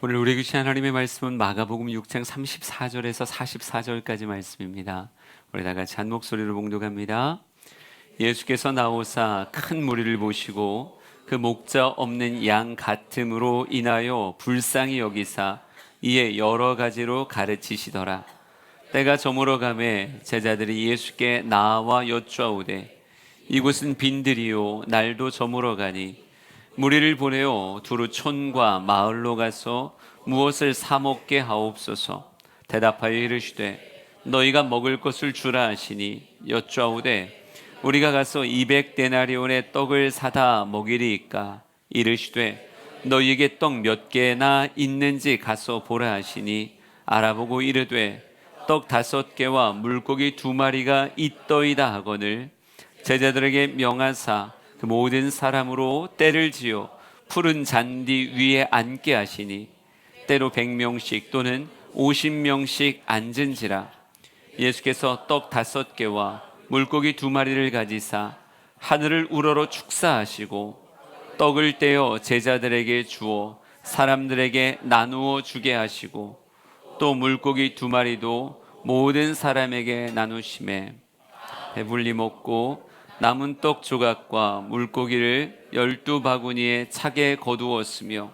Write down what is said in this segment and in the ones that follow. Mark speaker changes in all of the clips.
Speaker 1: 오늘 우리 귀신 하나님의 말씀은 마가복음 6장 34절에서 44절까지 말씀입니다. 우리 다 같이 한 목소리로 봉독합니다. 예수께서 나오사 큰 무리를 보시고 그 목자 없는 양 같음으로 인하여 불쌍히 여기사 이에 여러 가지로 가르치시더라. 때가 저물어 가매 제자들이 예수께 나와 여쭈아오되 이곳은 빈들이요 날도 저물어 가니 무리를 보내어 두루 촌과 마을로 가서 무엇을 사 먹게 하옵소서. 대답하여 이르시되 너희가 먹을 것을 주라 하시니 여쭈아오되 우리가 가서 200데나리온의 떡을 사다 먹이리이까. 이르시되 너희에게 떡 몇 개나 있는지 가서 보라 하시니 알아보고 이르되 떡 5개와 물고기 2마리가 있더이다 하거늘 제자들에게 명하사 그 모든 사람으로 때를 지어 푸른 잔디 위에 앉게 하시니 때로 100명씩 또는 50명씩 앉은지라. 예수께서 떡 5개와 물고기 2마리를 가지사 하늘을 우러러 축사하시고 떡을 떼어 제자들에게 주어 사람들에게 나누어 주게 하시고 또 물고기 2마리도 모든 사람에게 나누시매 배불리 먹고 남은 떡 조각과 물고기를 12바구니에 차게 거두었으며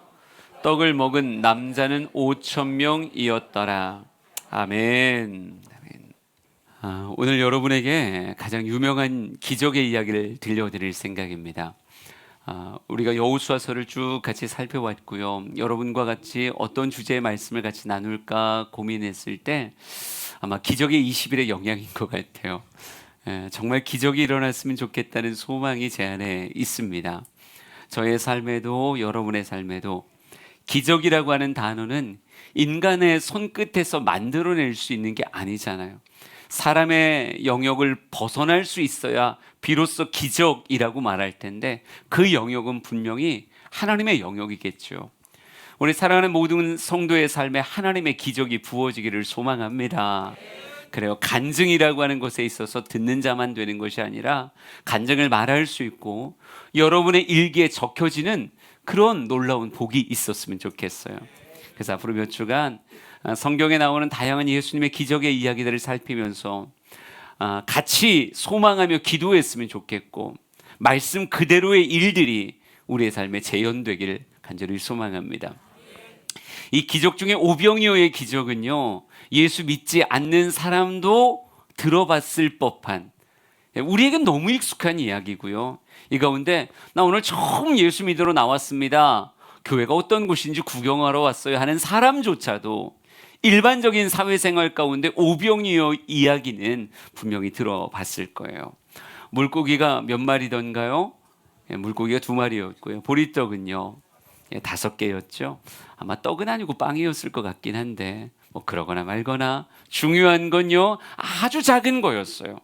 Speaker 1: 떡을 먹은 남자는 5,000명이었더라. 아멘. 오늘 여러분에게 가장 유명한 기적의 이야기를 들려드릴 생각입니다. 우리가 여호수아서를 쭉 같이 살펴봤고요. 여러분과 같이 어떤 주제의 말씀을 같이 나눌까 고민했을 때 아마 기적의 20일의 영향인 것 같아요. 정말 기적이 일어났으면 좋겠다는 소망이 제 안에 있습니다. 저의 삶에도 여러분의 삶에도 기적이라고 하는 단어는 인간의 손끝에서 만들어낼 수 있는 게 아니잖아요. 사람의 영역을 벗어날 수 있어야 비로소 기적이라고 말할 텐데 그 영역은 분명히 하나님의 영역이겠죠. 우리 사랑하는 모든 성도의 삶에 하나님의 기적이 부어지기를 소망합니다. 그래요. 간증이라고 하는 것에 있어서 듣는 자만 되는 것이 아니라 간증을 말할 수 있고 여러분의 일기에 적혀지는 그런 놀라운 복이 있었으면 좋겠어요. 그래서 앞으로 몇 주간 성경에 나오는 다양한 예수님의 기적의 이야기들을 살피면서 같이 소망하며 기도했으면 좋겠고 말씀 그대로의 일들이 우리의 삶에 재현되기를 간절히 소망합니다. 이 기적 중에 오병이어의 기적은요, 예수 믿지 않는 사람도 들어봤을 법한, 우리에겐 너무 익숙한 이야기고요. 이 가운데 나 오늘 처음 예수 믿으러 나왔습니다, 교회가 어떤 곳인지 구경하러 왔어요 하는 사람조차도 일반적인 사회생활 가운데 오병이어 이야기는 분명히 들어봤을 거예요. 물고기가 몇 마리던가요? 물고기가 2마리였고요. 보리떡은요 5개였죠. 아마 떡은 아니고 빵이었을 것 같긴 한데 뭐 그러거나 말거나 중요한 건요 아주 작은 거였어요.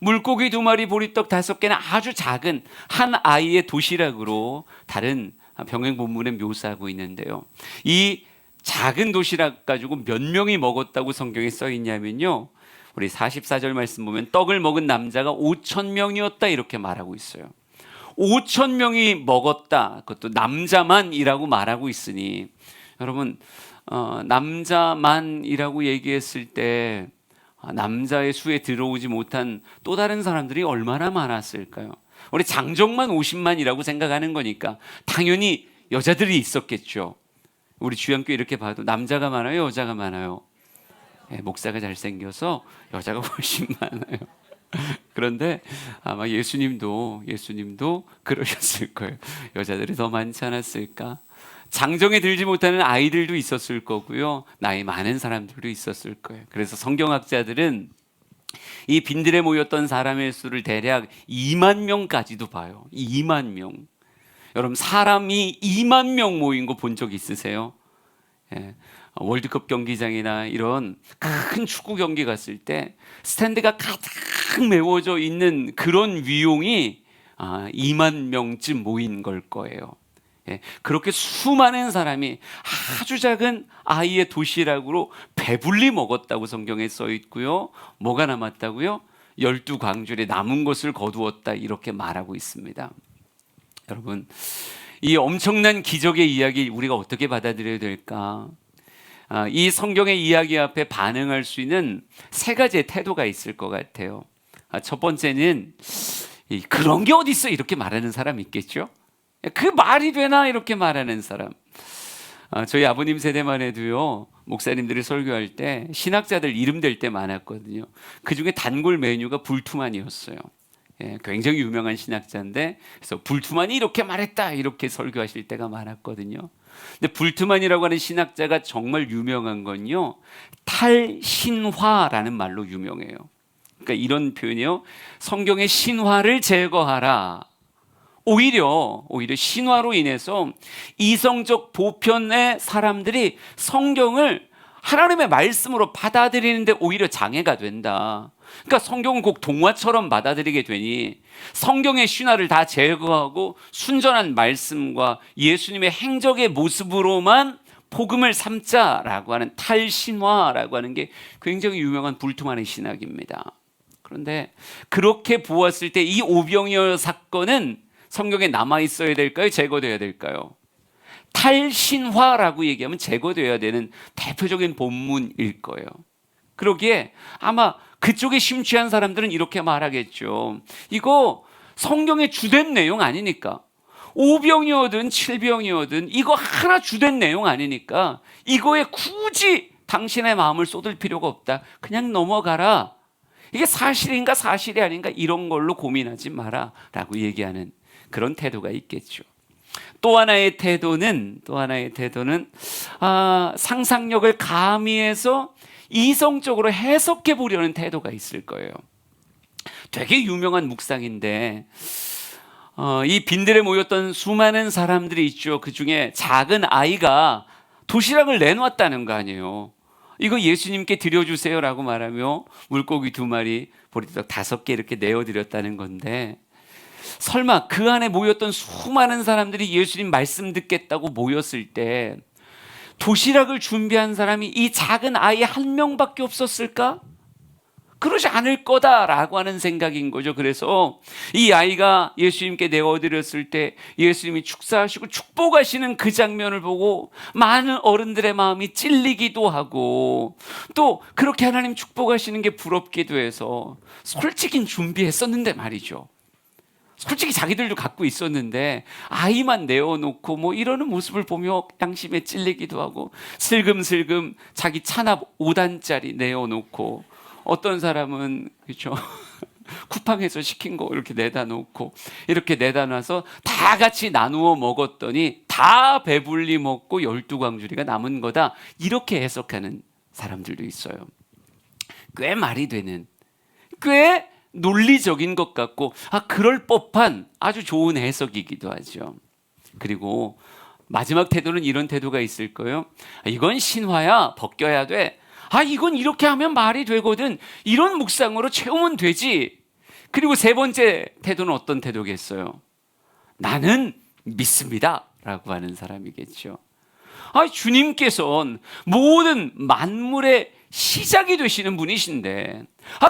Speaker 1: 물고기 2마리, 보리떡 5개는 아주 작은 한 아이의 도시락으로 다른 병행 본문에 묘사하고 있는데요. 이 작은 도시락 가지고 몇 명이 먹었다고 성경에 써 있냐면요, 우리 44절 말씀 보면 떡을 먹은 남자가 5,000명이었다 이렇게 말하고 있어요. 5,000명이 먹었다, 그것도 남자만이라고 말하고 있으니 여러분 남자만이라고 얘기했을 때 남자의 수에 들어오지 못한 또 다른 사람들이 얼마나 많았을까요? 우리 장정만 50만이라고 생각하는 거니까 당연히 여자들이 있었겠죠. 우리 주양교회 이렇게 봐도 남자가 많아요, 여자가 많아요? 목사가 잘생겨서 여자가 훨씬 많아요. 그런데 아마 예수님도 그러셨을 거예요. 여자들이 더 많지 않았을까? 장정에 들지 못하는 아이들도 있었을 거고요, 나이 많은 사람들도 있었을 거예요. 그래서 성경학자들은 이 빈들에 모였던 사람의 수를 대략 2만 명까지도 봐요. 2만 명. 여러분, 사람이 2만 명 모인 거 본 적 있으세요? 월드컵 경기장이나 이런 큰 축구 경기 갔을 때 스탠드가 가득 메워져 있는 그런 위용이 2만 명쯤 모인 걸 거예요. 그렇게 수많은 사람이 아주 작은 아이의 도시락으로 배불리 먹었다고 성경에 써 있고요. 뭐가 남았다고요? 12광줄에 남은 것을 거두었다 이렇게 말하고 있습니다. 여러분, 이 엄청난 기적의 이야기 우리가 어떻게 받아들여야 될까? 이 성경의 이야기 앞에 반응할 수 있는 세 가지의 태도가 있을 것 같아요. 첫 번째는 그런 게 어디 있어 이렇게 말하는 사람 있겠죠? 그 말이 되나 이렇게 말하는 사람. 저희 아버님 세대만 해도요, 목사님들이 설교할 때 신학자들 이름 될 때 많았거든요. 그 중에 단골 메뉴가 불투만이었어요. 굉장히 유명한 신학자인데, 그래서 불투만이 이렇게 말했다 이렇게 설교하실 때가 많았거든요. 근데 불투만이라고 하는 신학자가 정말 유명한 건요, 탈신화라는 말로 유명해요. 그러니까 이런 표현이요, 성경의 신화를 제거하라. 오히려 신화로 인해서 이성적 보편의 사람들이 성경을 하나님의 말씀으로 받아들이는데 오히려 장애가 된다. 그러니까 성경은 꼭 동화처럼 받아들이게 되니 성경의 신화를 다 제거하고 순전한 말씀과 예수님의 행적의 모습으로만 복음을 삼자라고 하는 탈신화라고 하는 게 굉장히 유명한 불투만의 신학입니다. 그런데 그렇게 보았을 때 이 오병이어 사건은 성경에 남아있어야 될까요? 제거되어야 될까요? 탈신화라고 얘기하면 제거되어야 되는 대표적인 본문일 거예요. 그러기에 아마 그쪽에 심취한 사람들은 이렇게 말하겠죠. 이거 성경의 주된 내용 아니니까. 오병이어든 칠병이어든 이거 하나 주된 내용 아니니까 이거에 굳이 당신의 마음을 쏟을 필요가 없다. 그냥 넘어가라. 이게 사실인가 사실이 아닌가 이런 걸로 고민하지 마라 라고 얘기하는 그런 태도가 있겠죠. 또 하나의 태도는 상상력을 가미해서 이성적으로 해석해 보려는 태도가 있을 거예요. 되게 유명한 묵상인데 이 빈들에 모였던 수많은 사람들이 있죠. 그 중에 작은 아이가 도시락을 내놓았다는 거 아니에요. 이거 예수님께 드려주세요라고 말하며 물고기 2마리, 보리떡 5개 이렇게 내어드렸다는 건데, 설마 그 안에 모였던 수많은 사람들이 예수님 말씀 듣겠다고 모였을 때 도시락을 준비한 사람이 이 작은 아이 한 명밖에 없었을까? 그러지 않을 거다라고 하는 생각인 거죠. 그래서 이 아이가 예수님께 내어드렸을 때 예수님이 축사하시고 축복하시는 그 장면을 보고 많은 어른들의 마음이 찔리기도 하고, 또 그렇게 하나님 축복하시는 게 부럽기도 해서 솔직히 준비했었는데 말이죠. 솔직히 자기들도 갖고 있었는데 아이만 내어놓고 뭐 이러는 모습을 보며 양심에 찔리기도 하고, 슬금슬금 자기 찬압 5단짜리 내어놓고, 어떤 사람은 그렇죠 쿠팡에서 시킨 거 이렇게 내다 놓고, 이렇게 내다 놔서 다 같이 나누어 먹었더니 다 배불리 먹고 12광주리가 남은 거다, 이렇게 해석하는 사람들도 있어요. 꽤 말이 되는, 꽤 논리적인 것 같고 그럴 법한 아주 좋은 해석이기도 하죠. 그리고 마지막 태도는 이런 태도가 있을 거예요. 이건 신화야, 벗겨야 돼. 이건 이렇게 하면 말이 되거든. 이런 묵상으로 채우면 되지. 그리고 세 번째 태도는 어떤 태도겠어요? 나는 믿습니다 라고 하는 사람이겠죠. 주님께서는 모든 만물의 시작이 되시는 분이신데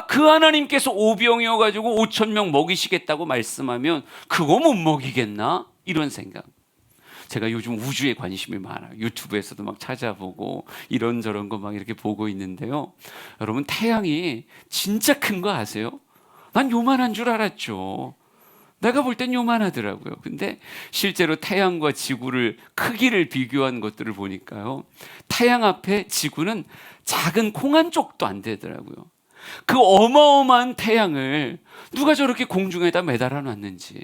Speaker 1: 그 하나님께서 오병이어 가지고 5,000명 먹이시겠다고 말씀하면 그거 못 먹이겠나? 이런 생각. 제가 요즘 우주에 관심이 많아요. 유튜브에서도 막 찾아보고 이런저런 거 막 이렇게 보고 있는데요. 여러분, 태양이 진짜 큰 거 아세요? 난 요만한 줄 알았죠. 내가 볼 땐 요만하더라고요. 근데 실제로 태양과 지구를 크기를 비교한 것들을 보니까요, 태양 앞에 지구는 작은 콩 한 쪽도 안 되더라고요. 그 어마어마한 태양을 누가 저렇게 공중에다 매달아 놨는지,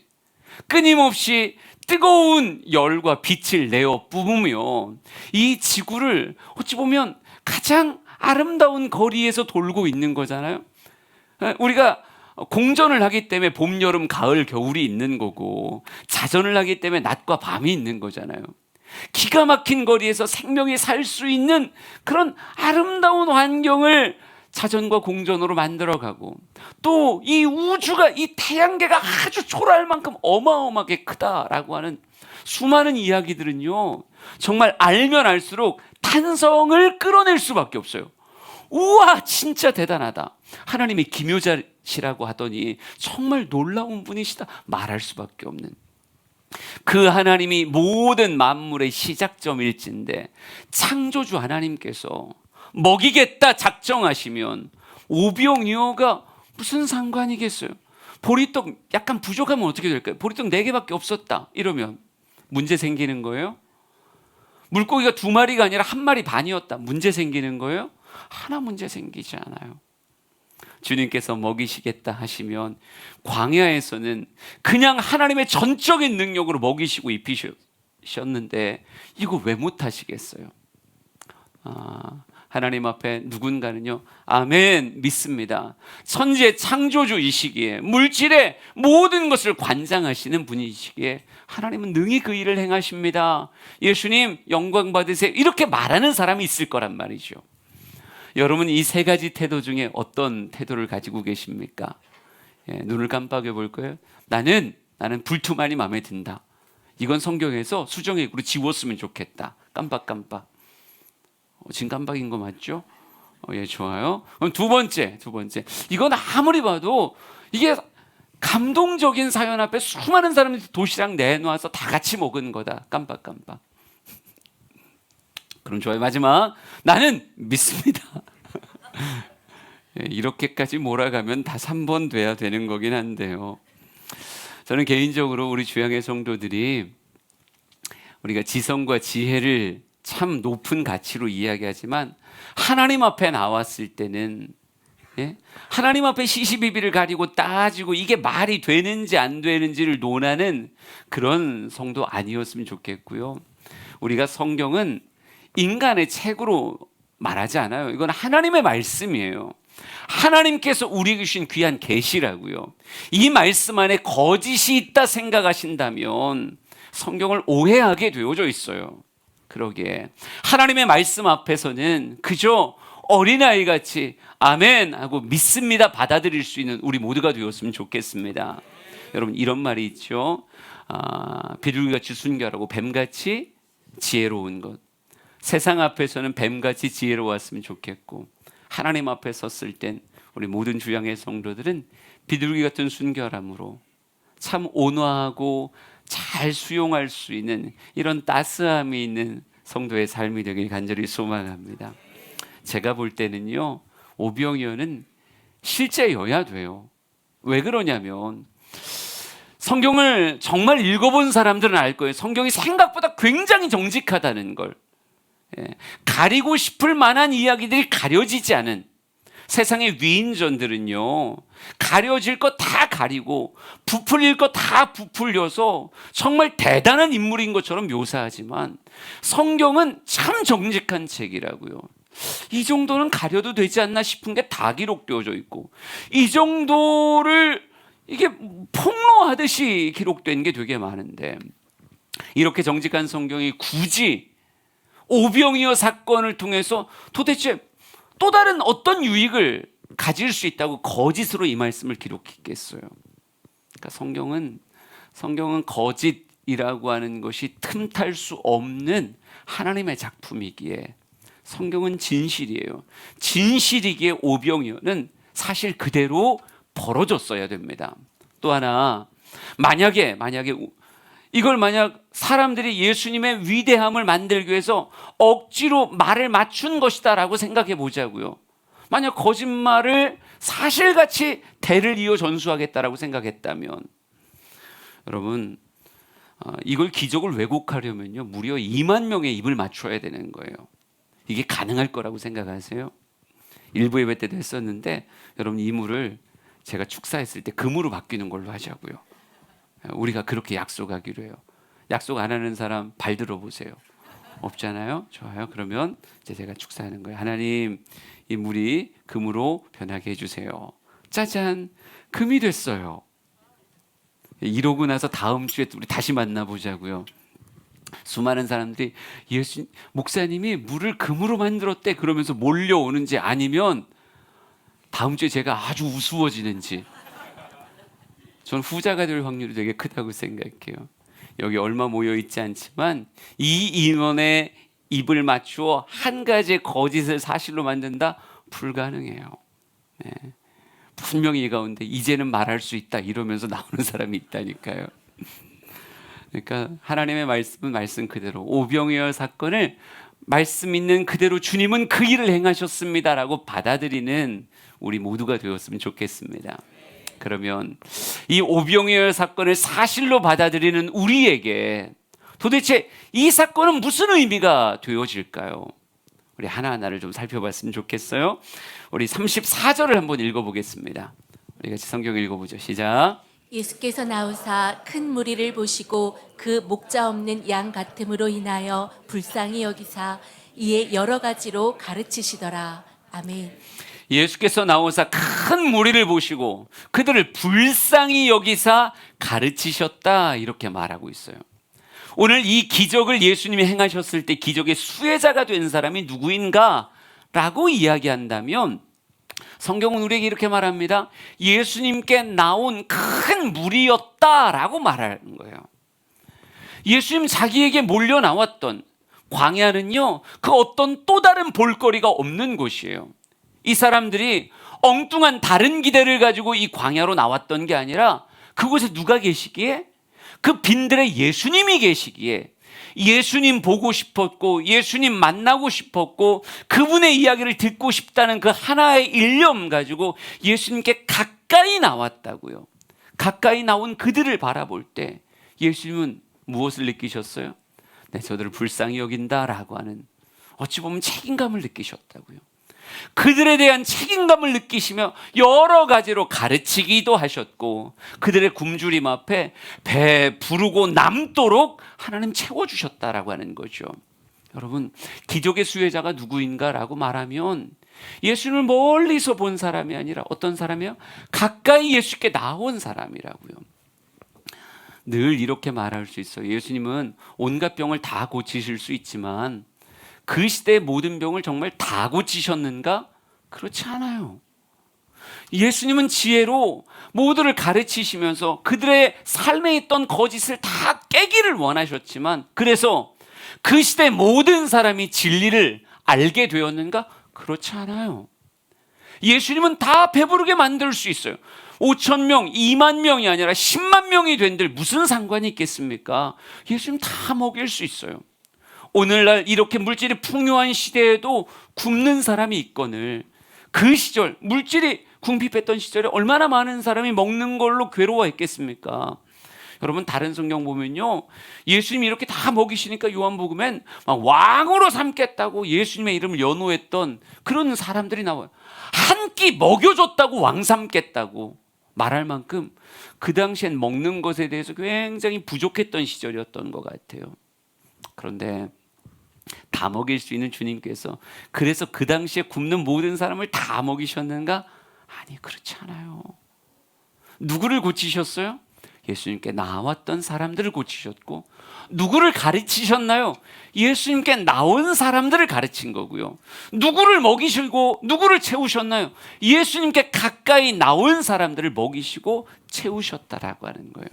Speaker 1: 끊임없이 뜨거운 열과 빛을 내어 뿜으며 이 지구를 어찌 보면 가장 아름다운 거리에서 돌고 있는 거잖아요. 우리가 공전을 하기 때문에 봄, 여름, 가을, 겨울이 있는 거고, 자전을 하기 때문에 낮과 밤이 있는 거잖아요. 기가 막힌 거리에서 생명이 살 수 있는 그런 아름다운 환경을 자전과 공전으로 만들어가고, 또 이 우주가, 이 태양계가 아주 초라할 만큼 어마어마하게 크다라고 하는 수많은 이야기들은요, 정말 알면 알수록 탄성을 끌어낼 수밖에 없어요. 우와, 진짜 대단하다. 하나님이 기묘자시라고 하더니 정말 놀라운 분이시다. 말할 수밖에 없는. 그 하나님이 모든 만물의 시작점일진데 창조주 하나님께서 먹이겠다 작정하시면 오병이어가 무슨 상관이겠어요? 보리떡 약간 부족하면 어떻게 될까요? 보리떡 4개밖에 없었다 이러면 문제 생기는 거예요? 물고기가 2마리가 아니라 1마리 반이었다 문제 생기는 거예요? 하나 문제 생기지 않아요. 주님께서 먹이시겠다 하시면 광야에서는 그냥 하나님의 전적인 능력으로 먹이시고 입히셨는데 이거 왜 못하시겠어요? 하나님 앞에 누군가는요, 아멘 믿습니다. 천지의 창조주이시기에 물질의 모든 것을 관장하시는 분이시기에 하나님은 능히 그 일을 행하십니다. 예수님 영광 받으세요. 이렇게 말하는 사람이 있을 거란 말이죠. 여러분 이 3가지 태도 중에 어떤 태도를 가지고 계십니까? 눈을 깜빡여 볼 거예요. 나는 불투만이 마음에 든다. 이건 성경에서 수정액으로 지웠으면 좋겠다. 깜빡깜빡. 지금 깜빡인 거 맞죠? 예, 좋아요. 그럼 두 번째. 이건 아무리 봐도 이게 감동적인 사연 앞에 수많은 사람들이 도시락 내놔서 다 같이 먹은 거다. 깜빡깜빡. 그럼 좋아요. 마지막. 나는 믿습니다. 이렇게까지 몰아가면 다 3번 돼야 되는 거긴 한데요. 저는 개인적으로 우리 주양의 성도들이 우리가 지성과 지혜를 참 높은 가치로 이야기하지만 하나님 앞에 나왔을 때는 하나님 앞에 시시비비를 가지고 따지고 이게 말이 되는지 안 되는지를 논하는 그런 성도 아니었으면 좋겠고요. 우리가 성경은 인간의 책으로 말하지 않아요. 이건 하나님의 말씀이에요. 하나님께서 우리에게 주신 귀한 계시라고요. 이 말씀 안에 거짓이 있다 생각하신다면 성경을 오해하게 되어져 있어요. 그러기에 하나님의 말씀 앞에서는 그저 어린아이같이 아멘 하고 믿습니다 받아들일 수 있는 우리 모두가 되었으면 좋겠습니다. 여러분 이런 말이 있죠. 비둘기같이 순결하고 뱀같이 지혜로운 것. 세상 앞에서는 뱀같이 지혜로웠으면 좋겠고 하나님 앞에 섰을 땐 우리 모든 주양의 성도들은 비둘기 같은 순결함으로 참 온화하고 잘 수용할 수 있는 이런 따스함이 있는 성도의 삶이 되길 간절히 소망합니다. 제가 볼 때는요, 오병이어는 실제여야 돼요. 왜 그러냐면 성경을 정말 읽어본 사람들은 알 거예요. 성경이 생각보다 굉장히 정직하다는 걸. 가리고 싶을 만한 이야기들이 가려지지 않은 세상의 위인전들은요, 가려질 거 다 가리고 부풀릴 거 다 부풀려서 정말 대단한 인물인 것처럼 묘사하지만 성경은 참 정직한 책이라고요. 이 정도는 가려도 되지 않나 싶은 게 다 기록되어져 있고 이 정도를 이게 폭로하듯이 기록된 게 되게 많은데 이렇게 정직한 성경이 굳이 오병이어 사건을 통해서 도대체 또 다른 어떤 유익을 가질 수 있다고 거짓으로 이 말씀을 기록했겠어요. 그러니까 성경은 거짓이라고 하는 것이 틈탈 수 없는 하나님의 작품이기에 성경은 진실이에요. 진실이기에 오병이어는 사실 그대로 벌어졌어야 됩니다. 또 하나 만약에 이걸 만약 사람들이 예수님의 위대함을 만들기 위해서 억지로 말을 맞춘 것이다라고 생각해 보자고요. 만약 거짓말을 사실같이 대를 이어 전수하겠다라고 생각했다면 여러분 이걸 기적을 왜곡하려면요 무려 2만 명의 입을 맞춰야 되는 거예요. 이게 가능할 거라고 생각하세요? 일부 예배 때도 했었는데 여러분 이 물을 제가 축사했을 때 금으로 바뀌는 걸로 하자고요. 우리가 그렇게 약속하기로 해요. 약속 안 하는 사람 발 들어보세요. 없잖아요. 좋아요. 그러면 이제 제가 축사하는 거예요. 하나님 이 물이 금으로 변하게 해주세요. 짜잔, 금이 됐어요. 이러고 나서 다음 주에 우리 다시 만나보자고요. 수많은 사람들이 목사님이 물을 금으로 만들었대 그러면서 몰려오는지 아니면 다음 주에 제가 아주 우스워지는지 저는 후자가 될 확률이 되게 크다고 생각해요. 여기 얼마 모여 있지 않지만 이 인원의 입을 맞추어 한 가지의 거짓을 사실로 만든다? 불가능해요. 네. 분명히 이 가운데 이제는 말할 수 있다 이러면서 나오는 사람이 있다니까요. 그러니까 하나님의 말씀은 말씀 그대로, 오병이어 사건을 말씀 있는 그대로 주님은 그 일을 행하셨습니다라고 받아들이는 우리 모두가 되었으면 좋겠습니다. 그러면 이 오병이어 사건을 사실로 받아들이는 우리에게 도대체 이 사건은 무슨 의미가 되어질까요? 우리 하나하나를 좀 살펴봤으면 좋겠어요. 우리 34절을 한번 읽어보겠습니다. 우리 같이 성경 읽어보죠. 시작.
Speaker 2: 예수께서 나오사 큰 무리를 보시고 그 목자 없는 양 같음으로 인하여 불쌍히 여기사 이에 여러 가지로 가르치시더라. 아멘.
Speaker 1: 예수께서 나오사 큰 무리를 보시고 그들을 불쌍히 여기사 가르치셨다, 이렇게 말하고 있어요. 오늘 이 기적을 예수님이 행하셨을 때 기적의 수혜자가 된 사람이 누구인가 라고 이야기한다면 성경은 우리에게 이렇게 말합니다. 예수님께 나온 큰 무리였다라고 말하는 거예요. 예수님 자기에게 몰려 나왔던 광야는요, 그 어떤 또 다른 볼거리가 없는 곳이에요. 이 사람들이 엉뚱한 다른 기대를 가지고 이 광야로 나왔던 게 아니라 그곳에 누가 계시기에? 그 빈들에 예수님이 계시기에 예수님 보고 싶었고 예수님 만나고 싶었고 그분의 이야기를 듣고 싶다는 그 하나의 일념 가지고 예수님께 가까이 나왔다고요. 가까이 나온 그들을 바라볼 때 예수님은 무엇을 느끼셨어요? 네, 저들을 불쌍히 여긴다라고 하는, 어찌 보면 책임감을 느끼셨다고요. 그들에 대한 책임감을 느끼시며 여러 가지로 가르치기도 하셨고 그들의 굶주림 앞에 배 부르고 남도록 하나님 채워주셨다라고 하는 거죠. 여러분, 기적의 수혜자가 누구인가라고 말하면 예수님을 멀리서 본 사람이 아니라 어떤 사람이요? 가까이 예수께 나온 사람이라고요. 늘 이렇게 말할 수 있어요. 예수님은 온갖 병을 다 고치실 수 있지만 그 시대의 모든 병을 정말 다 고치셨는가? 그렇지 않아요. 예수님은 지혜로 모두를 가르치시면서 그들의 삶에 있던 거짓을 다 깨기를 원하셨지만, 그래서 그 시대 모든 사람이 진리를 알게 되었는가? 그렇지 않아요. 예수님은 다 배부르게 만들 수 있어요. 5천 명, 2만 명이 아니라 10만 명이 된들 무슨 상관이 있겠습니까? 예수님 다 먹일 수 있어요. 오늘날 이렇게 물질이 풍요한 시대에도 굶는 사람이 있거늘 그 시절, 물질이 궁핍했던 시절에 얼마나 많은 사람이 먹는 걸로 괴로워했겠습니까? 여러분, 다른 성경 보면요, 예수님이 이렇게 다 먹이시니까 요한복음엔 막 왕으로 삼겠다고 예수님의 이름을 연호했던 그런 사람들이 나와요. 한 끼 먹여줬다고 왕 삼겠다고 말할 만큼 그 당시엔 먹는 것에 대해서 굉장히 부족했던 시절이었던 것 같아요. 그런데 다 먹일 수 있는 주님께서 그래서 그 당시에 굶는 모든 사람을 다 먹이셨는가? 아니, 그렇지 않아요. 누구를 고치셨어요? 예수님께 나왔던 사람들을 고치셨고, 누구를 가르치셨나요? 예수님께 나온 사람들을 가르친 거고요. 누구를 먹이시고 누구를 채우셨나요? 예수님께 가까이 나온 사람들을 먹이시고 채우셨다라고 하는 거예요.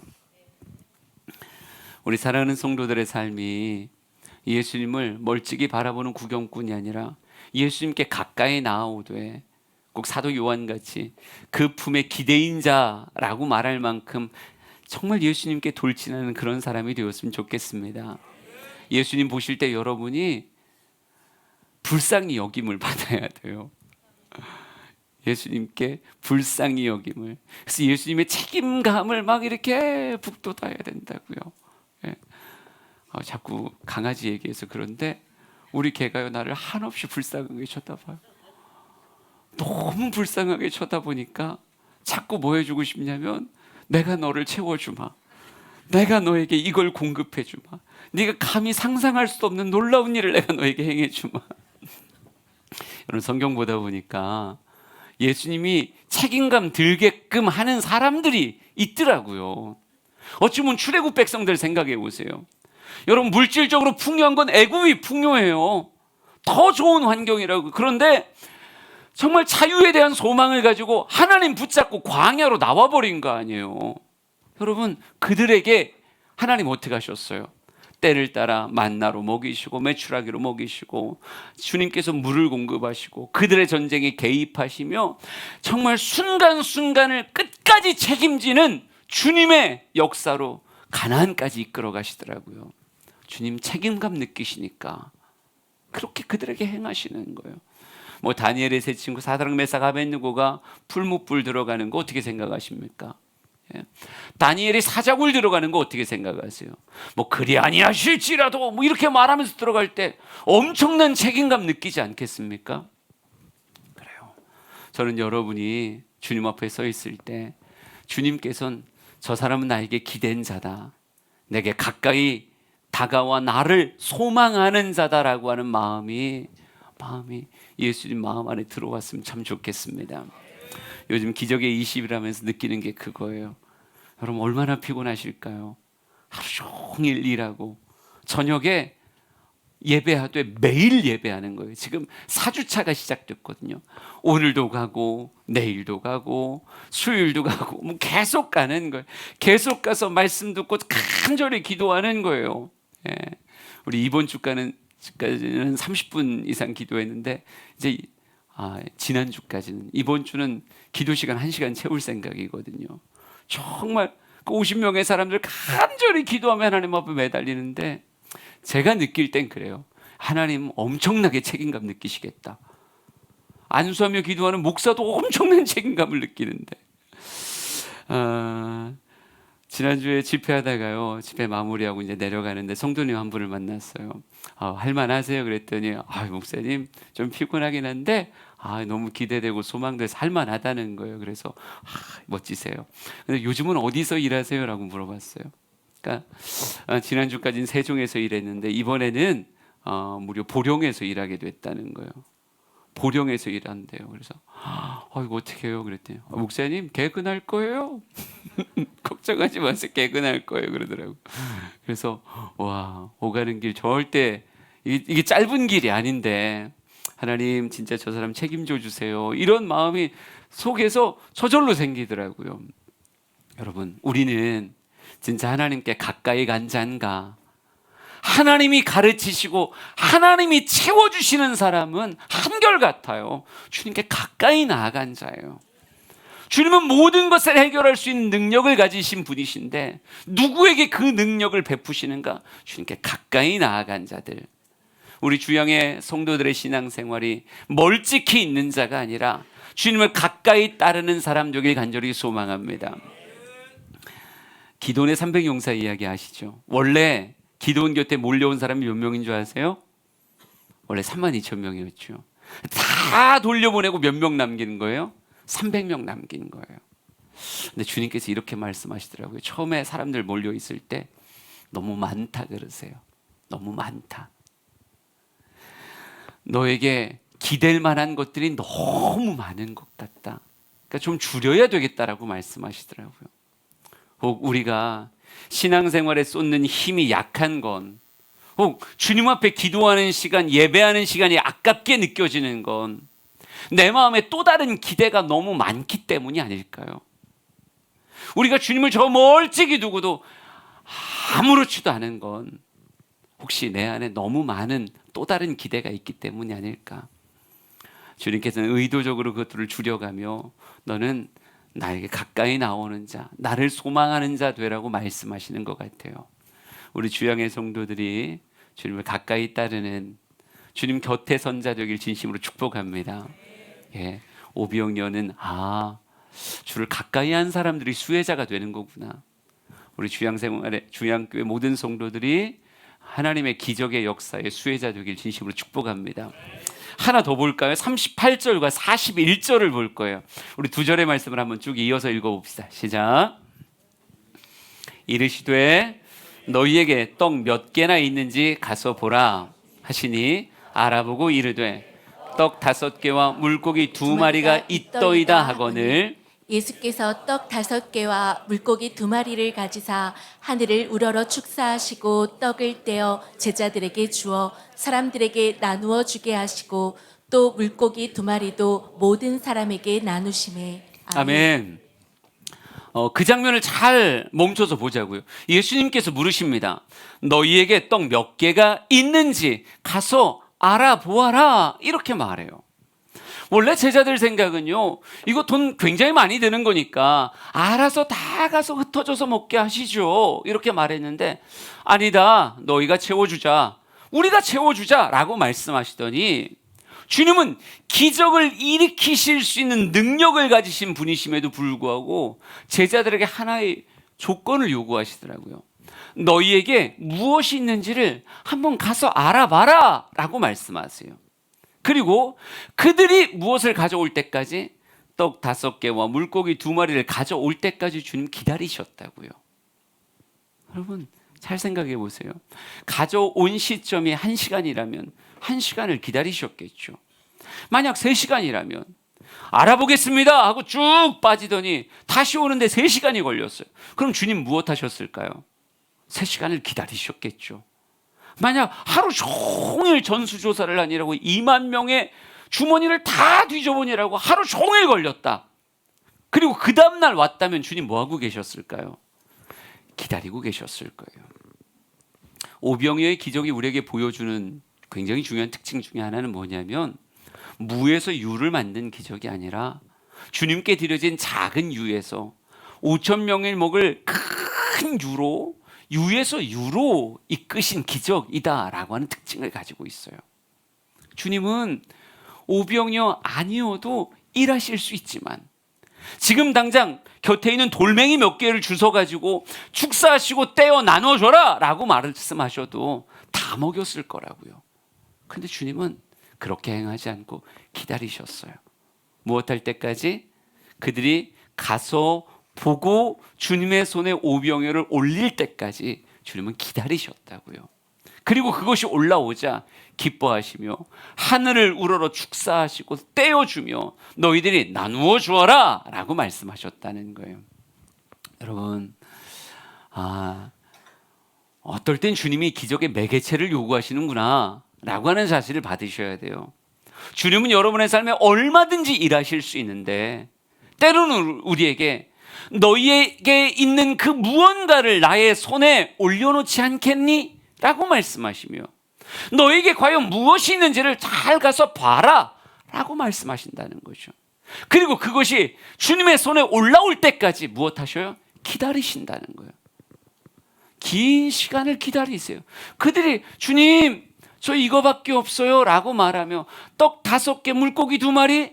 Speaker 1: 우리 사랑하는 성도들의 삶이 예수님을 멀찍이 바라보는 구경꾼이 아니라 예수님께 가까이 나아오되 꼭 사도 요한같이 그 품의 기대인 자라고 말할 만큼 정말 예수님께 돌진하는 그런 사람이 되었으면 좋겠습니다. 예수님 보실 때 여러분이 불쌍히 여김을 받아야 돼요. 예수님께 불쌍히 여김을. 그래서 예수님의 책임감을 막 이렇게 북돋아야 된다고요. 예. 자꾸 강아지 얘기해서 그런데 우리 개가요, 나를 한없이 불쌍하게 쳐다봐요. 너무 불쌍하게 쳐다보니까 자꾸 뭐 해주고 싶냐면, 내가 너를 채워주마, 내가 너에게 이걸 공급해주마, 네가 감히 상상할 수 없는 놀라운 일을 내가 너에게 행해주마. 여러분, 성경 보다 보니까 예수님이 책임감 들게끔 하는 사람들이 있더라고요. 어찌 보면 출애굽 백성들 생각해 보세요. 여러분, 물질적으로 풍요한 건 애굽이 풍요해요. 더 좋은 환경이라고. 그런데 정말 자유에 대한 소망을 가지고 하나님 붙잡고 광야로 나와버린 거 아니에요. 여러분, 그들에게 하나님 어떻게 하셨어요? 때를 따라 만나로 먹이시고 메추라기로 먹이시고 주님께서 물을 공급하시고 그들의 전쟁에 개입하시며 정말 순간순간을 끝까지 책임지는 주님의 역사로 가나안까지 이끌어 가시더라고요. 주님 책임감 느끼시니까 그렇게 그들에게 행하시는 거예요. 뭐 다니엘의 세 친구 사드락 메삭 아벳느고가 풀무불 들어가는 거 어떻게 생각하십니까? 예. 다니엘이 사자굴 들어가는 거 어떻게 생각하세요? 뭐 그리 아니하실지라도 뭐 이렇게 말하면서 들어갈 때 엄청난 책임감 느끼지 않겠습니까? 그래요. 저는 여러분이 주님 앞에 서 있을 때 주님께서는 저 사람은 나에게 기댄 자다, 내게 가까이 다가와 나를 소망하는 자다라고 하는 마음이 예수님 마음 안에 들어왔으면 참 좋겠습니다. 요즘 기적의 20이라면서 느끼는 게 그거예요. 여러분 얼마나 피곤하실까요? 하루 종일 일하고 저녁에 예배하되 매일 예배하는 거예요. 지금 4주차가 시작됐거든요. 오늘도 가고 내일도 가고 수요일도 가고 뭐 계속 가는 거예요. 계속 가서 말씀 듣고 간절히 기도하는 거예요. 예. 우리 이번 주까지는 30분 이상 기도했는데 이제 지난 주까지는, 이번 주는 기도 시간 1시간 채울 생각이거든요. 정말 그 50명의 사람들 간절히 기도하며 하나님 앞에 매달리는데 제가 느낄 땐 그래요. 하나님 엄청나게 책임감 느끼시겠다. 안수하며 기도하는 목사도 엄청난 책임감을 느끼는데 지난주에 집회하다가요, 집회 마무리하고 이제 내려가는데 성도님 한 분을 만났어요. 할만하세요? 그랬더니 목사님 좀 피곤하긴 한데 너무 기대되고 소망돼서 할만하다는 거예요. 그래서 멋지세요. 근데 요즘은 어디서 일하세요? 라고 물어봤어요. 그러니까 지난주까지는 세종에서 일했는데 이번에는 무려 보령에서 일하게 됐다는 거예요. 보령에서 일한대요. 그래서 이거 어떻게 해요? 그랬더니 목사님 개근할 거예요. 걱정하지 마세요. 개근할 거예요. 그러더라고요. 그래서 오가는 길 절대 이게 짧은 길이 아닌데 하나님 진짜 저 사람 책임져 주세요. 이런 마음이 속에서 저절로 생기더라고요. 여러분 우리는 진짜 하나님께 가까이 간 자인가? 하나님이 가르치시고 하나님이 채워주시는 사람은 한결같아요. 주님께 가까이 나아간 자예요. 주님은 모든 것을 해결할 수 있는 능력을 가지신 분이신데 누구에게 그 능력을 베푸시는가? 주님께 가까이 나아간 자들. 우리 주양의 성도들의 신앙생활이 멀찍이 있는 자가 아니라 주님을 가까이 따르는 사람 되길 간절히 소망합니다. 기돈의 300용사 이야기 아시죠? 원래 기돈 곁에 몰려온 사람이 몇 명인 줄 아세요? 원래 32,000명이었죠. 다 돌려보내고 몇 명 남기는 거예요? 300명 남기는 거예요. 근데 주님께서 이렇게 말씀하시더라고요. 처음에 사람들 몰려 있을 때 너무 많다 그러세요. 너무 많다. 너에게 기댈 만한 것들이 너무 많은 것 같다. 그러니까 좀 줄여야 되겠다라고 말씀하시더라고요. 혹 우리가 신앙생활에 쏟는 힘이 약한 건, 혹 주님 앞에 기도하는 시간, 예배하는 시간이 아깝게 느껴지는 건 내 마음에 또 다른 기대가 너무 많기 때문이 아닐까요? 우리가 주님을 저 멀찍이 두고도 아무렇지도 않은 건 혹시 내 안에 너무 많은 또 다른 기대가 있기 때문이 아닐까? 주님께서는 의도적으로 그것들을 줄여가며 너는 나에게 가까이 나오는 자, 나를 소망하는 자 되라고 말씀하시는 것 같아요. 우리 주양의 성도들이 주님을 가까이 따르는 주님 곁에 선 자 되길 진심으로 축복합니다. 예, 오비영녀는 주를 가까이 한 사람들이 수혜자가 되는 거구나. 우리 주양생활의 주양교회 모든 성도들이 하나님의 기적의 역사의 수혜자 되길 진심으로 축복합니다. 하나 더 볼까요? 38절과 41절을 볼 거예요. 우리 두 절의 말씀을 한번 쭉 이어서 읽어봅시다. 시작. 이르시되 너희에게 떡 몇 개나 있는지 가서 보라 하시니 알아보고 이르되 떡 5개와 물고기 2마리가 있더이다 하거늘
Speaker 2: 예수께서 떡 5개와 물고기 2마리를 가지사 하늘을 우러러 축사하시고 떡을 떼어 제자들에게 주어 사람들에게 나누어 주게 하시고 또 물고기 2마리도 모든 사람에게 나누시매.
Speaker 1: 아멘. 그 장면을 잘 멈춰서 보자고요. 예수님께서 물으십니다. 너희에게 떡 몇 개가 있는지 가서 알아보아라. 이렇게 말해요. 원래 제자들 생각은요, 이거 돈 굉장히 많이 드는 거니까 알아서 다 가서 흩어져서 먹게 하시죠, 이렇게 말했는데, 아니다, 너희가 채워주자, 우리가 채워주자라고 말씀하시더니, 주님은 기적을 일으키실 수 있는 능력을 가지신 분이심에도 불구하고 제자들에게 하나의 조건을 요구하시더라고요. 너희에게 무엇이 있는지를 한번 가서 알아봐라 라고 말씀하세요. 그리고 그들이 무엇을 가져올 때까지, 떡 5개와 물고기 2마리를 가져올 때까지 주님 기다리셨다고요. 여러분 잘 생각해 보세요. 가져온 시점이 1시간이라면 1시간을 기다리셨겠죠. 만약 3시간이라면 알아보겠습니다 하고 쭉 빠지더니 다시 오는데 3시간이 걸렸어요. 그럼 주님 무엇 하셨을까요? 3시간을 기다리셨겠죠. 만약 하루 종일 전수조사를 하니라고 2만 명의 주머니를 다 뒤져보니라고 하루 종일 걸렸다. 그리고 그 다음날 왔다면 주님 뭐하고 계셨을까요? 기다리고 계셨을 거예요. 오병이어의 기적이 우리에게 보여주는 굉장히 중요한 특징 중에 하나는 뭐냐면, 무에서 유를 만든 기적이 아니라 주님께 드려진 작은 유에서 5천 명을 먹을 큰 유에서 유로 이끄신 기적이다라고 하는 특징을 가지고 있어요. 주님은 오병이어 아니어도 일하실 수 있지만, 지금 당장 곁에 있는 돌멩이 몇 개를 주워가지고 축사하시고 떼어 나눠줘라 라고 말씀하셔도 다 먹였을 거라고요. 근데 주님은 그렇게 행하지 않고 기다리셨어요. 무엇할 때까지? 그들이 가서 보고 주님의 손에 오병이어를 올릴 때까지 주님은 기다리셨다고요. 그리고 그것이 올라오자 기뻐하시며 하늘을 우러러 축사하시고 떼어주며 너희들이 나누어 주어라 라고 말씀하셨다는 거예요. 여러분, 어떨 땐 주님이 기적의 매개체를 요구하시는구나 라고 하는 사실을 받으셔야 돼요. 주님은 여러분의 삶에 얼마든지 일하실 수 있는데, 때로는 우리에게 너희에게 있는 그 무언가를 나의 손에 올려놓지 않겠니? 라고 말씀하시며, 너에게 과연 무엇이 있는지를 잘 가서 봐라 라고 말씀하신다는 거죠. 그리고 그것이 주님의 손에 올라올 때까지 무엇 하셔요? 기다리신다는 거예요. 긴 시간을 기다리세요. 그들이 주님 저 이거밖에 없어요 라고 말하며 떡 5개 물고기 2마리,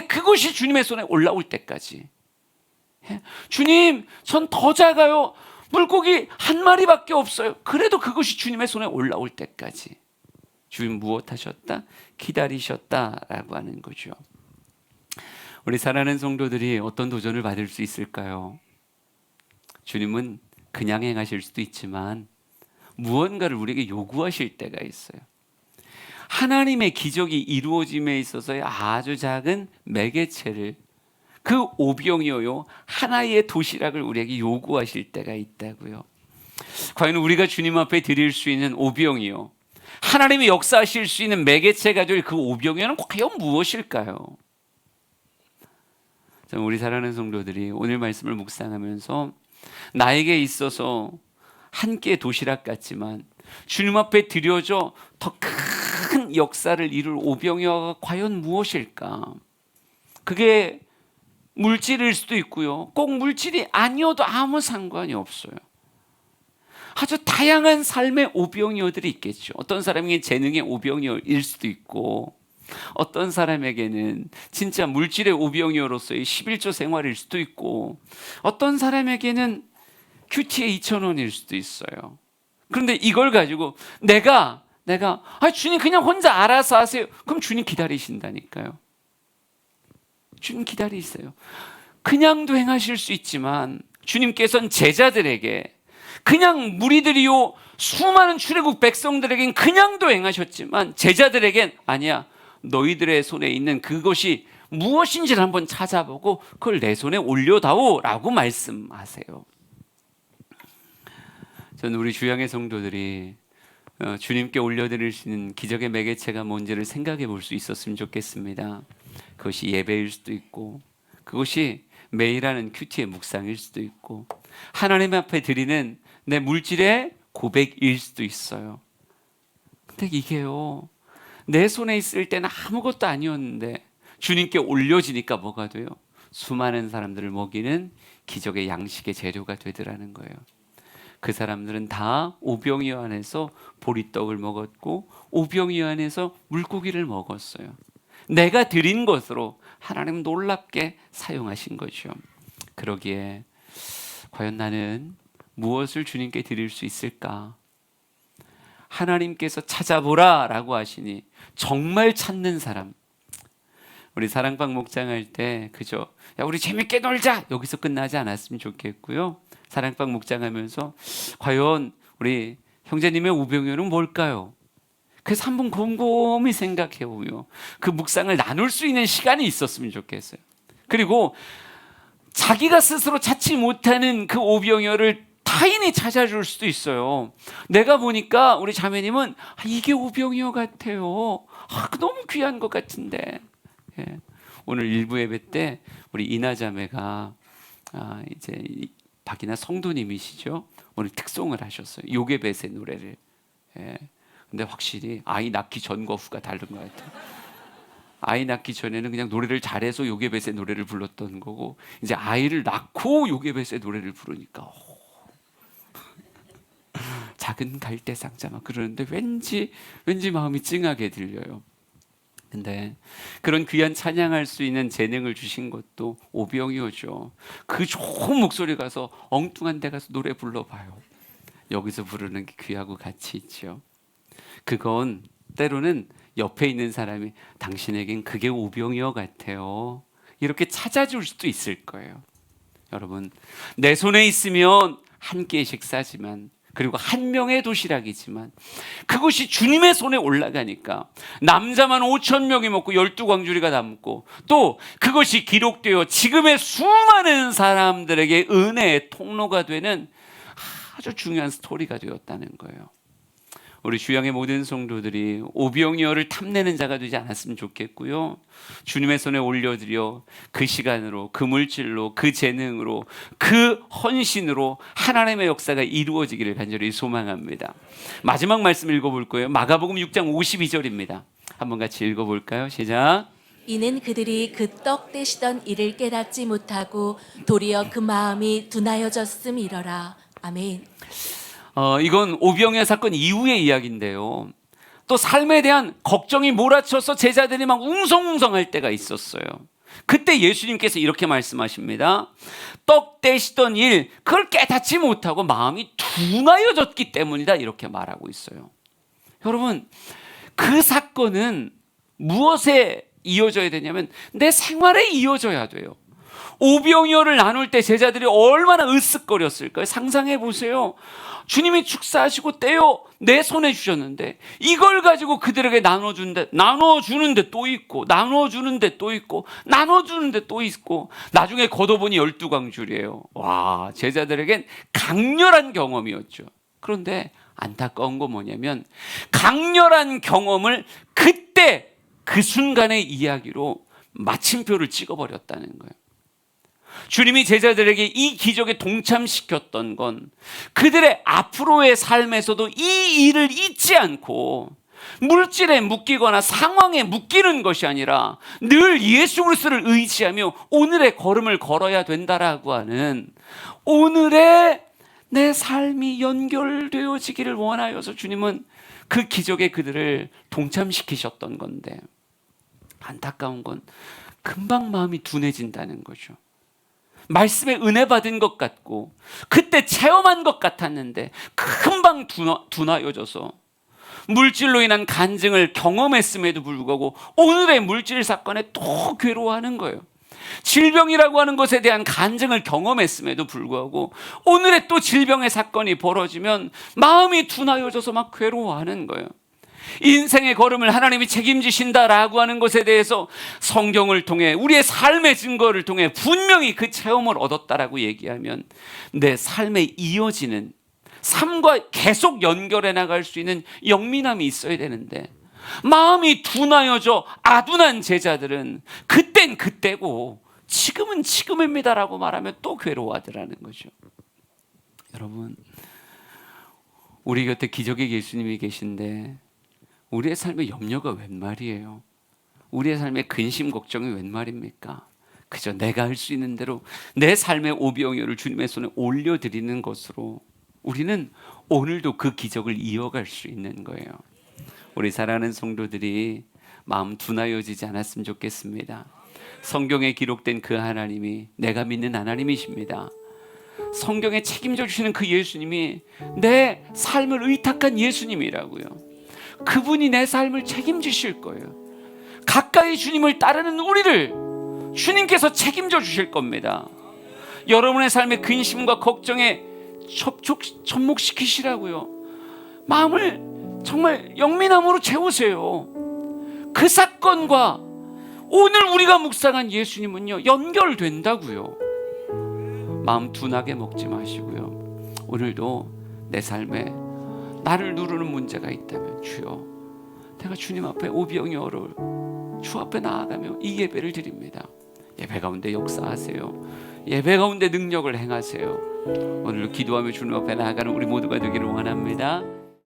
Speaker 1: 그것이 주님의 손에 올라올 때까지, 주님 전 더 작아요, 물고기 1마리밖에 없어요, 그래도 그것이 주님의 손에 올라올 때까지 주님 무엇 하셨다? 기다리셨다라고 하는 거죠. 우리 사랑하는 성도들이 어떤 도전을 받을 수 있을까요? 주님은 그냥 행하실 수도 있지만 무언가를 우리에게 요구하실 때가 있어요. 하나님의 기적이 이루어짐에 있어서의 아주 작은 매개체를, 그 오병이어요 하나의 도시락을 우리에게 요구하실 때가 있다고요. 과연 우리가 주님 앞에 드릴 수 있는 오병이어, 하나님이 역사하실 수 있는 매개체가 될 그 오병이어는 과연 무엇일까요? 우리 사랑하는 성도들이 오늘 말씀을 묵상하면서 나에게 있어서 한 끼의 도시락 같지만 주님 앞에 드려져 더 큰 역사를 이룰 오병이어가 과연 무엇일까? 그게 물질일 수도 있고요, 꼭 물질이 아니어도 아무 상관이 없어요. 아주 다양한 삶의 오병이어들이 있겠죠. 어떤 사람에게 재능의 오병이어일 수도 있고, 어떤 사람에게는 진짜 물질의 오병이어로서의 11조 생활일 수도 있고, 어떤 사람에게는 큐티에 2,000원일 수도 있어요. 그런데 이걸 가지고 내가 주님 그냥 혼자 알아서 하세요. 그럼 주님 기다리신다니까요. 주님 기다리세요. 그냥도 행하실 수 있지만 주님께서는 제자들에게, 그냥 무리들이요 수많은 출애굽 백성들에겐 그냥도 행하셨지만 제자들에겐 아니야, 너희들의 손에 있는 그것이 무엇인지를 한번 찾아보고 그걸 내 손에 올려다오 라고 말씀하세요. 저는 우리 주양의 성도들이 주님께 올려드릴 수 있는 기적의 매개체가 뭔지를 생각해 볼 수 있었으면 좋겠습니다. 그것이 예배일 수도 있고, 그것이 매일 하는 큐티의 묵상일 수도 있고, 하나님 앞에 드리는 내 물질의 고백일 수도 있어요. 근데 이게요, 내 손에 있을 때는 아무것도 아니었는데 주님께 올려지니까 뭐가 돼요? 수많은 사람들을 먹이는 기적의 양식의 재료가 되더라는 거예요. 그 사람들은 다 오병이어 안에서 보리떡을 먹었고 오병이어 안에서 물고기를 먹었어요. 내가 드린 것으로 하나님 놀랍게 사용하신 거죠. 그러기에 과연 나는 무엇을 주님께 드릴 수 있을까? 하나님께서 찾아보라 라고 하시니 정말 찾는 사람. 우리 사랑방 목장할 때 그죠? 야, 우리 재밌게 놀자! 여기서 끝나지 않았으면 좋겠고요. 사랑방 목장하면서 과연 우리 형제님의 오병이어는 뭘까요? 그래서 한번 곰곰이 생각해 보며 그 묵상을 나눌 수 있는 시간이 있었으면 좋겠어요. 그리고 자기가 스스로 찾지 못하는 그 오병이어를 타인이 찾아줄 수도 있어요. 내가 보니까 우리 자매님은 이게 오병이어 같아요. 너무 귀한 것 같은데. 예. 오늘 일부 예배 때 우리 이나 자매가 이제 박이나 성도님이시죠. 오늘 특송을 하셨어요. 요괴벳의 노래를. 예. 근데 확실히 아이 낳기 전과 후가 다른 것 같아요. 아이 낳기 전에는 그냥 노래를 잘해서 요괴벳의 노래를 불렀던 거고 이제 아이를 낳고 요괴벳의 노래를 부르니까 작은 갈대 상자 막 그러는데 왠지 마음이 찡하게 들려요. 근데 그런 귀한 찬양할 수 있는 재능을 주신 것도 오병이어죠. 그 좋은 목소리 가서 엉뚱한 데 가서 노래 불러봐요. 여기서 부르는 게 귀하고 가치 있죠. 그건 때로는 옆에 있는 사람이 당신에겐 그게 오병이어 같아요. 이렇게 찾아줄 수도 있을 거예요. 여러분, 내 손에 있으면 한 끼의 식사지만 그리고 한 명의 도시락이지만 그것이 주님의 손에 올라가니까 남자만 5,000명이 먹고 12광주리가 남고 또 그것이 기록되어 지금의 수많은 사람들에게 은혜의 통로가 되는 아주 중요한 스토리가 되었다는 거예요. 우리 주양의 모든 성도들이 오병이어를 탐내는 자가 되지 않았으면 좋겠고요. 주님의 손에 올려드려 그 시간으로, 그 물질로, 그 재능으로, 그 헌신으로 하나님의 역사가 이루어지기를 간절히 소망합니다. 마지막 말씀 읽어볼 거예요. 마가복음 6장 52절입니다. 한번 같이 읽어볼까요? 시작.
Speaker 2: 이는 그들이 그 떡 떼시던 일을 깨닫지 못하고 도리어 그 마음이 둔하여졌음이러라. 아멘.
Speaker 1: 이건 오병이어 사건 이후의 이야기인데요. 또 삶에 대한 걱정이 몰아쳐서 제자들이 막 웅성웅성할 때가 있었어요. 그때 예수님께서 이렇게 말씀하십니다. 떡 떼시던 일, 그걸 깨닫지 못하고 마음이 둔하여졌기 때문이다. 이렇게 말하고 있어요. 여러분, 그 사건은 무엇에 이어져야 되냐면 내 생활에 이어져야 돼요. 오병이어를 나눌 때 제자들이 얼마나 으쓱거렸을까요? 상상해 보세요. 주님이 축사하시고 떼어 내 손에 주셨는데 이걸 가지고 그들에게 나눠주는데 또 있고 나눠주는데 또 있고 나눠주는데 또 있고 나중에 걷어보니 12광줄이에요. 와, 제자들에겐 강렬한 경험이었죠. 그런데 안타까운 건 뭐냐면 강렬한 경험을 그때 그 순간의 이야기로 마침표를 찍어버렸다는 거예요. 주님이 제자들에게 이 기적에 동참시켰던 건 그들의 앞으로의 삶에서도 이 일을 잊지 않고 물질에 묶이거나 상황에 묶이는 것이 아니라 늘 예수 그리스도를 의지하며 오늘의 걸음을 걸어야 된다라고 하는 오늘의 내 삶이 연결되어지기를 원하여서 주님은 그 기적에 그들을 동참시키셨던 건데 안타까운 건 금방 마음이 둔해진다는 거죠. 말씀에 은혜 받은 것 같고 그때 체험한 것 같았는데 금방 둔하여져서 물질로 인한 간증을 경험했음에도 불구하고 오늘의 물질 사건에 또 괴로워하는 거예요. 질병이라고 하는 것에 대한 간증을 경험했음에도 불구하고 오늘의 또 질병의 사건이 벌어지면 마음이 둔하여져서 막 괴로워하는 거예요. 인생의 걸음을 하나님이 책임지신다라고 하는 것에 대해서 성경을 통해 우리의 삶의 증거를 통해 분명히 그 체험을 얻었다라고 얘기하면 내 삶에 이어지는 삶과 계속 연결해 나갈 수 있는 영민함이 있어야 되는데 마음이 둔하여져 아둔한 제자들은 그땐 그때고 지금은 지금입니다라고 말하면 또 괴로워하더라는 거죠. 여러분, 우리 곁에 기적의 예수님이 계신데 우리의 삶에 염려가 웬 말이에요? 우리의 삶에 근심 걱정이 웬 말입니까? 그저 내가 할 수 있는 대로 내 삶의 오병이어를 주님의 손에 올려드리는 것으로 우리는 오늘도 그 기적을 이어갈 수 있는 거예요. 우리 사랑하는 성도들이 마음 둔하여지지 않았으면 좋겠습니다. 성경에 기록된 그 하나님이 내가 믿는 하나님이십니다. 성경에 책임져 주시는 그 예수님이 내 삶을 의탁한 예수님이라고요. 그분이 내 삶을 책임지실 거예요. 가까이 주님을 따르는 우리를 주님께서 책임져 주실 겁니다. 여러분의 삶의 근심과 걱정에 접목시키시라고요. 마음을 정말 영민함으로 채우세요. 그 사건과 오늘 우리가 묵상한 예수님은요, 연결된다고요. 마음 둔하게 먹지 마시고요. 오늘도 내 삶에 나를 누르는 문제가 있다면 주여, 내가 주님 앞에 오병이어를 주 앞에 나아가며 이 예배를 드립니다. 예배 가운데 역사하세요. 예배 가운데 능력을 행하세요. 오늘 기도하며 주님 앞에 나아가는 우리 모두가 되기를 원합니다.